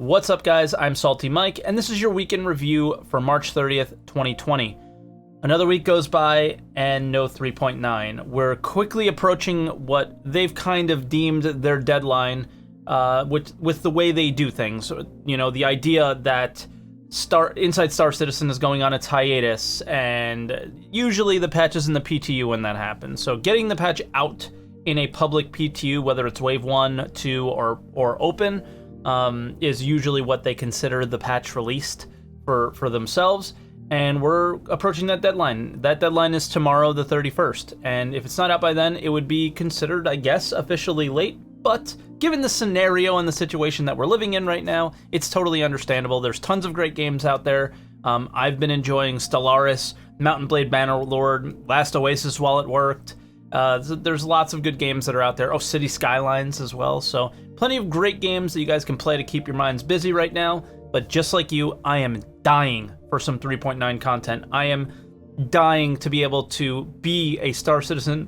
What's up, guys? I'm SaltEMike, and this is your weekend review for March 30th, 2020. Another week goes by, and no 3.9. We're quickly approaching what they've kind of deemed their deadline with the way they do things. You know, the idea that Inside Star Citizen is going on its hiatus, and usually the patch is in the PTU when that happens. So getting the patch out in a public PTU, whether it's Wave 1, 2, or open, is usually what they consider the patch released for themselves. And we're approaching that deadline. That deadline is tomorrow, the 31st. And if it's not out by then, it would be considered, I guess, officially late. But given the scenario and the situation that we're living in right now, it's totally understandable. There's tons of great games out there. I've been enjoying Stellaris, Mountain Blade Bannerlord, Last Oasis while it worked. There's lots of good games that are out there. Oh, City Skylines as well. So plenty of great games that you guys can play to keep your minds busy right now. But just like you, I am dying for some 3.9 content. I am dying to be able to be a Star Citizen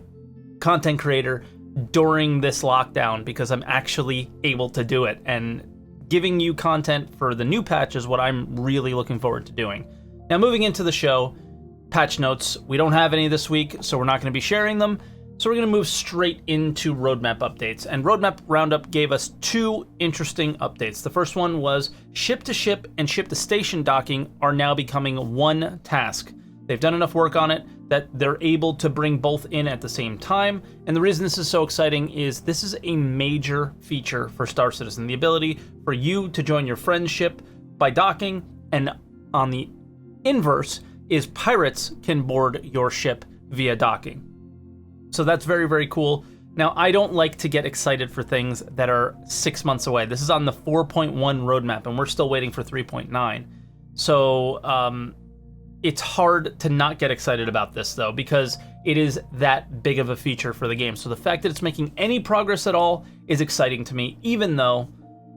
content creator during this lockdown, because I'm actually able to do it. And giving you content for the new patch is what I'm really looking forward to doing. Now, moving into the show, patch notes. We don't have any this week, so we're not going to be sharing them. So we're going to move straight into roadmap updates. And roadmap Roundup gave us two interesting updates. The first one was ship-to-ship and ship-to-station docking are now becoming one task. They've done enough work on it that they're able to bring both in at the same time. And the reason this is so exciting is this is a major feature for Star Citizen. The ability for you to join your friend's ship by docking, and on the inverse is pirates can board your ship via docking. So that's very, very cool. Now, I don't like to get excited for things that are 6 months away. This is on the 4.1 roadmap, and we're still waiting for 3.9. So it's hard to not get excited about this, though, because it is that big of a feature for the game. So the fact that it's making any progress at all is exciting to me, even though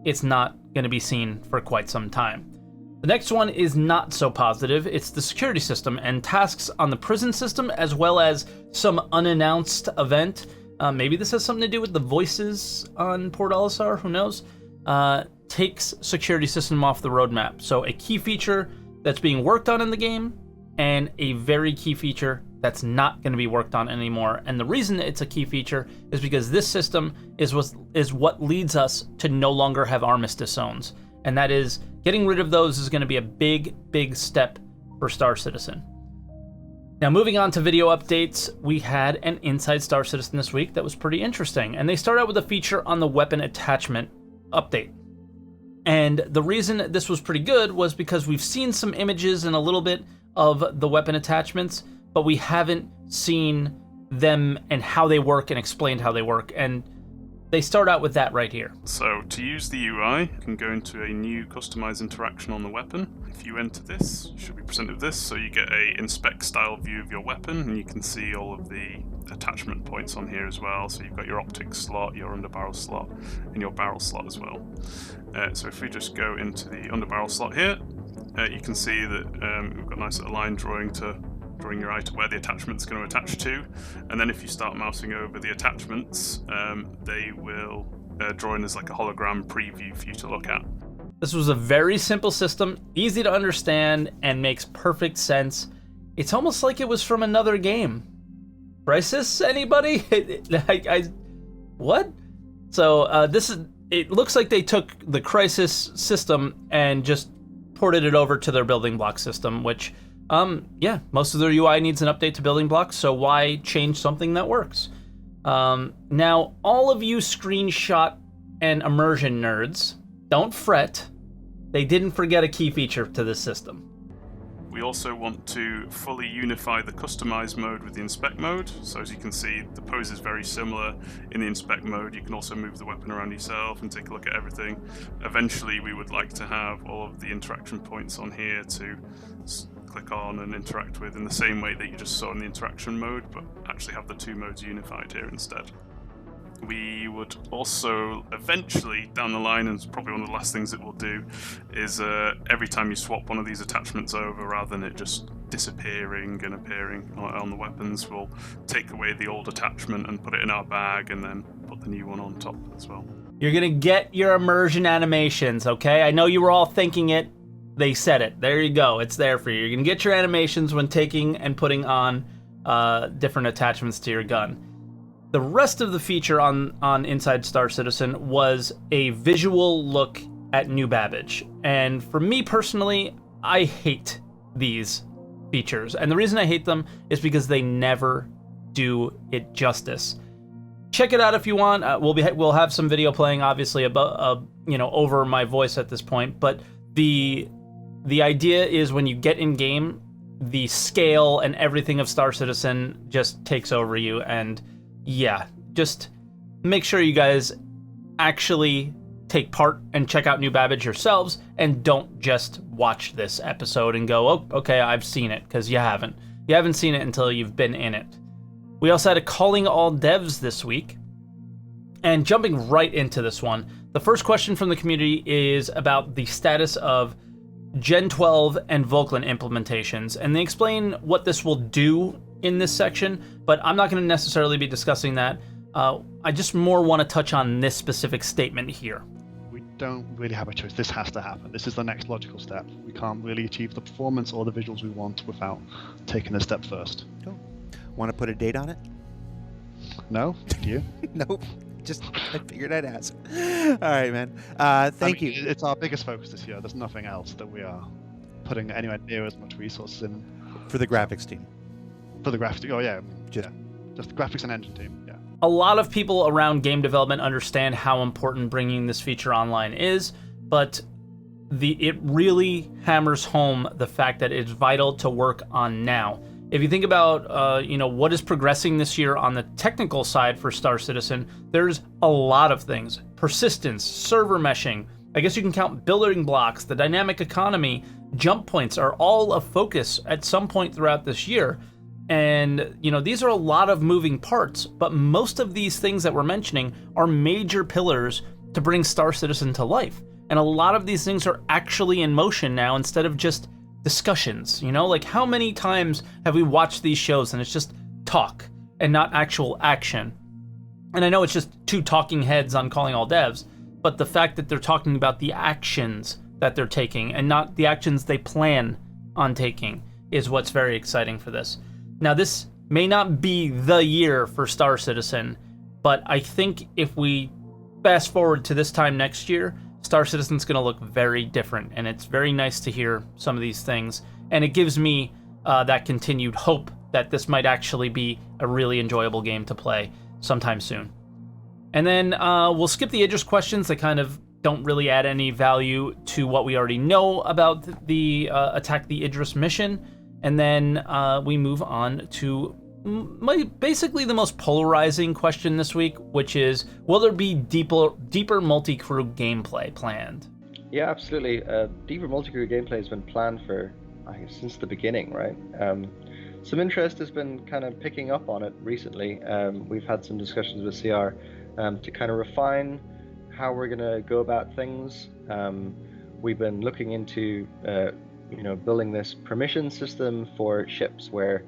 it's not going to be seen for quite some time. The next one is not so positive. It's the security system and tasks on the prison system, as well as some unannounced event. Maybe this has something to do with the voices on Port Olisar, who knows? Takes security system off the roadmap. So a key feature that's being worked on in the game, and a very key feature that's not going to be worked on anymore. And the reason it's a key feature is because this system is what leads us to no longer have armistice zones. And that is, getting rid of those is going to be a big, big step for Star Citizen. Now, moving on to video updates, we had an Inside Star Citizen this week that was pretty interesting. And they start out with a feature on the weapon attachment update. And the reason this was pretty good was because we've seen some images and a little bit of the weapon attachments, but we haven't seen them and how they work and explained how they work. And they start out with that right here. So to use the UI, you can go into a new customized interaction on the weapon. If you enter this, you should be presented with this. So you get a inspect style view of your weapon, and you can see all of the attachment points on here as well. So you've got your optics slot, your underbarrel slot, and your barrel slot as well. So if we just go into the underbarrel slot here, you can see that we've got a nice little line drawing your eye to where the attachment's going to attach to, and then if you start mousing over the attachments, they will draw in as like a hologram preview for you to look at. This was a very simple system, easy to understand, and makes perfect sense. It's almost like it was from another game. Crisis, anybody? What? So it looks like they took the Crisis system and just ported it over to their building block system, which yeah, most of their UI needs an update to building blocks, so why change something that works? Now, all of you screenshot and immersion nerds, don't fret. They didn't forget a key feature to this system. We also want to fully unify the customize mode with the inspect mode. So as you can see, the pose is very similar in the inspect mode. You can also move the weapon around yourself and take a look at everything. Eventually, we would like to have all of the interaction points on here to click on and interact with in the same way that you just saw in the interaction mode, but actually have the two modes unified here instead. We would also eventually, down the line, and it's probably one of the last things that we'll do, is every time you swap one of these attachments over, rather than it just disappearing and appearing on the weapons, we'll take away the old attachment and put it in our bag and then put the new one on top as well. You're gonna get your immersion animations, okay? I know you were all thinking it. They said it. There you go. It's there for you. You're gonna get your animations when taking and putting on different attachments to your gun. The rest of the feature on Inside Star Citizen was a visual look at New Babbage. And for me personally, I hate these features. And the reason I hate them is because they never do it justice. Check it out if you want. We'll have some video playing, obviously, about over my voice at this point. But the idea is when you get in game, the scale and everything of Star Citizen just takes over you. And yeah, just make sure you guys actually take part and check out New Babbage yourselves, and don't just watch this episode and go, oh, okay, I've seen it, because you haven't. You haven't seen it until you've been in it. We also had a calling all devs this week. And jumping right into this one, the first question from the community is about the status of Gen 12 and Vulkan implementations. And they explain what this will do in this section, but I'm not going to necessarily be discussing that. I just more want to touch on this specific statement here. We don't really have a choice. This has to happen. This is the next logical step. We can't really achieve the performance or the visuals we want without taking a step first. Cool. Want to put a date on it? No? Do you? Nope. Just I figured I'd ask. All right, man. Thank you. It's our biggest focus this year. There's nothing else that we are putting anywhere near as much resources in. For the graphics team. For the graphics, oh yeah. Just the graphics and engine team, yeah. A lot of people around game development understand how important bringing this feature online is, but it really hammers home the fact that it's vital to work on now. If you think about, what is progressing this year on the technical side for Star Citizen, there's a lot of things. Persistence, server meshing, I guess you can count building blocks, the dynamic economy, jump points are all a focus at some point throughout this year. And, these are a lot of moving parts, but most of these things that we're mentioning are major pillars to bring Star Citizen to life. And a lot of these things are actually in motion now instead of just discussions, like how many times have we watched these shows and it's just talk and not actual action? And I know it's just two talking heads on Calling All Devs, but the fact that they're talking about the actions that they're taking and not the actions they plan on taking is what's very exciting for this. Now, this may not be the year for Star Citizen, but I think if we fast forward to this time next year, Star Citizen's going to look very different, and it's very nice to hear some of these things, and it gives me that continued hope that this might actually be a really enjoyable game to play sometime soon. And then we'll skip the Idris questions that kind of don't really add any value to what we already know about the Attack the Idris mission, and then we move on to basically the most polarizing question this week, which is, will there be deeper multi-crew gameplay planned? Yeah, absolutely. Deeper multi-crew gameplay has been planned for, I guess, since the beginning, right? Some interest has been kind of picking up on it recently. We've had some discussions with CR to kind of refine how we're going to go about things. We've been looking into building this permission system for ships where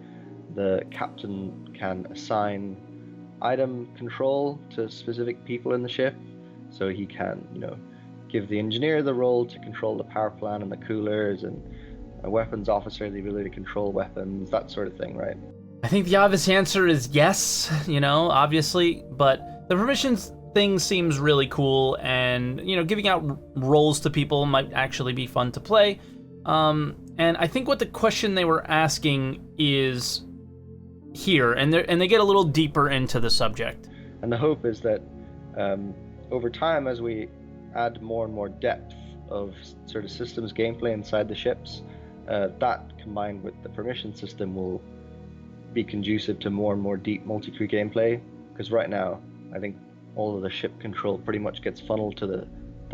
the captain can assign item control to specific people in the ship, so he can, give the engineer the role to control the power plant and the coolers, and a weapons officer the ability to control weapons, that sort of thing, right? I think the obvious answer is yes, obviously, but the permissions thing seems really cool, and, giving out roles to people might actually be fun to play. And I think what the question they were asking is here, and they get a little deeper into the subject. And the hope is that over time, as we add more and more depth of sort of systems gameplay inside the ships, that combined with the permission system will be conducive to more and more deep multi-crew gameplay. Because right now, I think all of the ship control pretty much gets funneled to the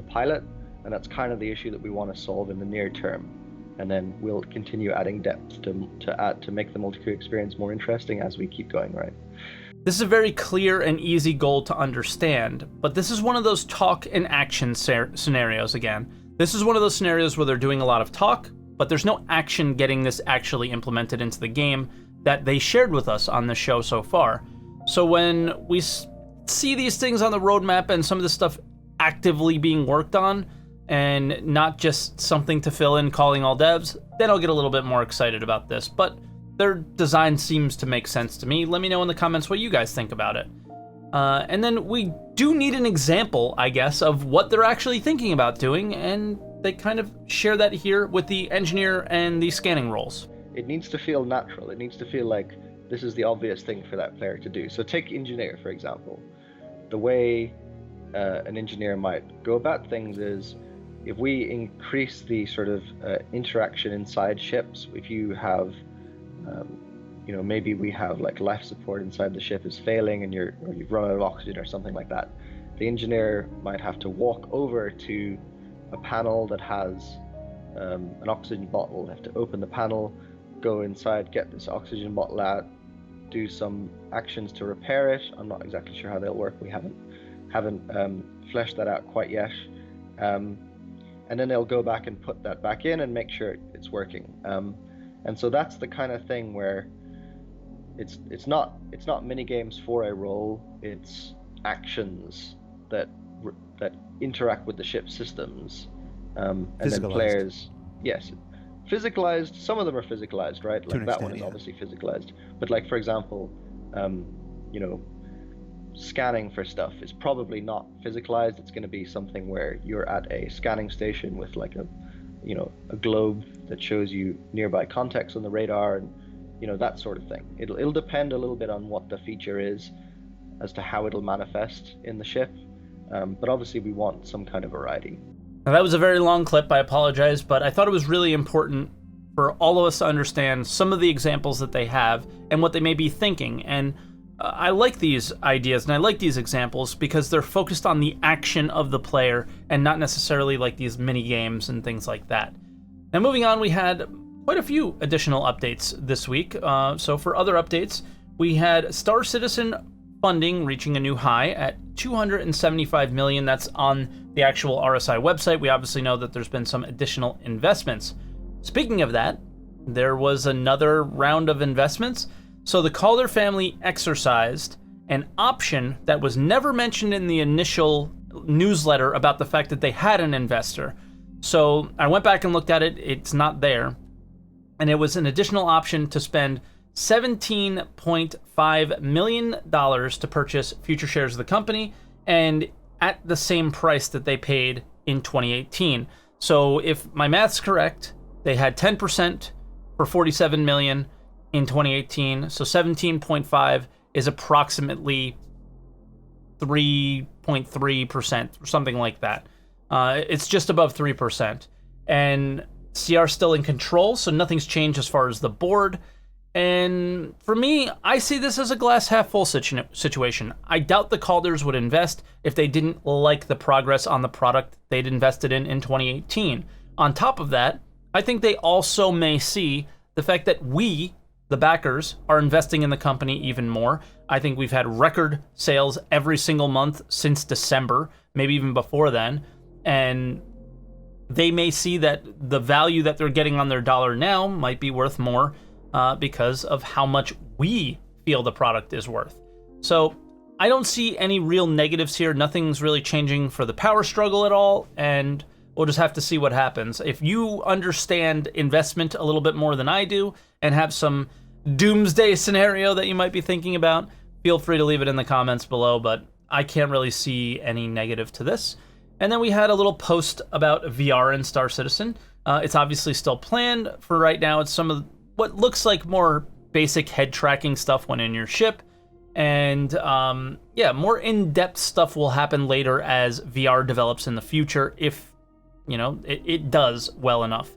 pilot, and that's kind of the issue that we want to solve in the near term. And then we'll continue adding depth to make the multi-crew experience more interesting as we keep going, right? This is a very clear and easy goal to understand, but this is one of those talk and action scenarios again. This is one of those scenarios where they're doing a lot of talk, but there's no action getting this actually implemented into the game that they shared with us on the show so far. So when we see these things on the roadmap and some of this stuff actively being worked on and not just something to fill in calling all devs, then I'll get a little bit more excited about this. But their design seems to make sense to me. Let me know in the comments what you guys think about it. And then we do need an example, I guess, of what they're actually thinking about doing, and they kind of share that here with the engineer and the scanning roles. It needs to feel natural. It needs to feel like this is the obvious thing for that player to do. So take engineer, for example. The way an engineer might go about things is, if we increase the sort of interaction inside ships, if you have maybe we have like life support inside the ship is failing and you've run out of oxygen or something like that, the engineer might have to walk over to a panel that has an oxygen bottle. They have to open the panel, go inside, get this oxygen bottle out, do some actions to repair it. I'm not exactly sure how they'll work. We haven't fleshed that out quite yet. And then they'll go back and put that back in and make sure it's working. And so that's the kind of thing where it's not mini games for a role. It's actions that interact with the ship systems, and then players. Yes, physicalized. Some of them are physicalized, right? Like that one is obviously physicalized. But like, for example, scanning for stuff is probably not physicalized. It's going to be something where you're at a scanning station with like a globe that shows you nearby contacts on the radar, and that sort of thing. It'll depend a little bit on what the feature is as to how it'll manifest in the ship, but obviously we want some kind of variety. Now that was a very long clip, I apologize, but I thought it was really important for all of us to understand some of the examples that they have and what they may be thinking. And I like these ideas and I like these examples because they're focused on the action of the player and not necessarily like these mini games and things like that. Now moving on, we had quite a few additional updates this week. So for other updates, we had Star Citizen funding reaching a new high at $275 million. That's on the actual RSI website. We obviously know that there's been some additional investments. Speaking of that, there was another round of investments. So the Calder family exercised an option that was never mentioned in the initial newsletter about the fact that they had an investor. So I went back and looked at it. It's not there. And it was an additional option to spend $17.5 million to purchase future shares of the company, and at the same price that they paid in 2018. So if my math's correct, they had 10% for $47 million in 2018. So 17.5 is approximately 3.3% or something like that. It's just above 3%. And CR's still in control, so nothing's changed as far as the board. And for me, I see this as a glass half full situation. I doubt the Calders would invest if they didn't like the progress on the product they'd invested in 2018. On top of that, I think they also may see the fact that we, the backers, are investing in the company even more. I think we've had record sales every single month since December, maybe even before then. And they may see that the value that they're getting on their dollar now might be worth more because of how much we feel the product is worth. So I don't see any real negatives here. Nothing's really changing for the power struggle at all, and we'll just have to see what happens. If you understand investment a little bit more than I do and have some doomsday scenario that you might be thinking about, feel free to leave it in the comments below, but I can't really see any negative to this. And then we had a little post about VR in Star Citizen. It's obviously still planned for right now. It's some of what looks like more basic head tracking stuff when in your ship. And more in-depth stuff will happen later as VR develops in the future, if it does well enough.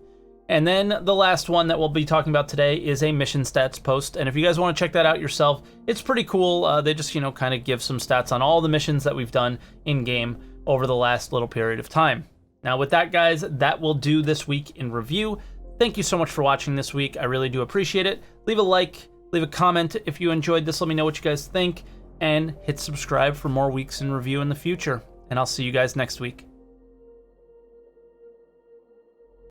And then the last one that we'll be talking about today is a mission stats post. And if you guys want to check that out yourself, it's pretty cool. They just, kind of give some stats on all the missions that we've done in-game over the last little period of time. Now with that, guys, that will do this week in review. Thank you so much for watching this week. I really do appreciate it. Leave a like, leave a comment if you enjoyed this. Let me know what you guys think, and hit subscribe for more weeks in review in the future. And I'll see you guys next week.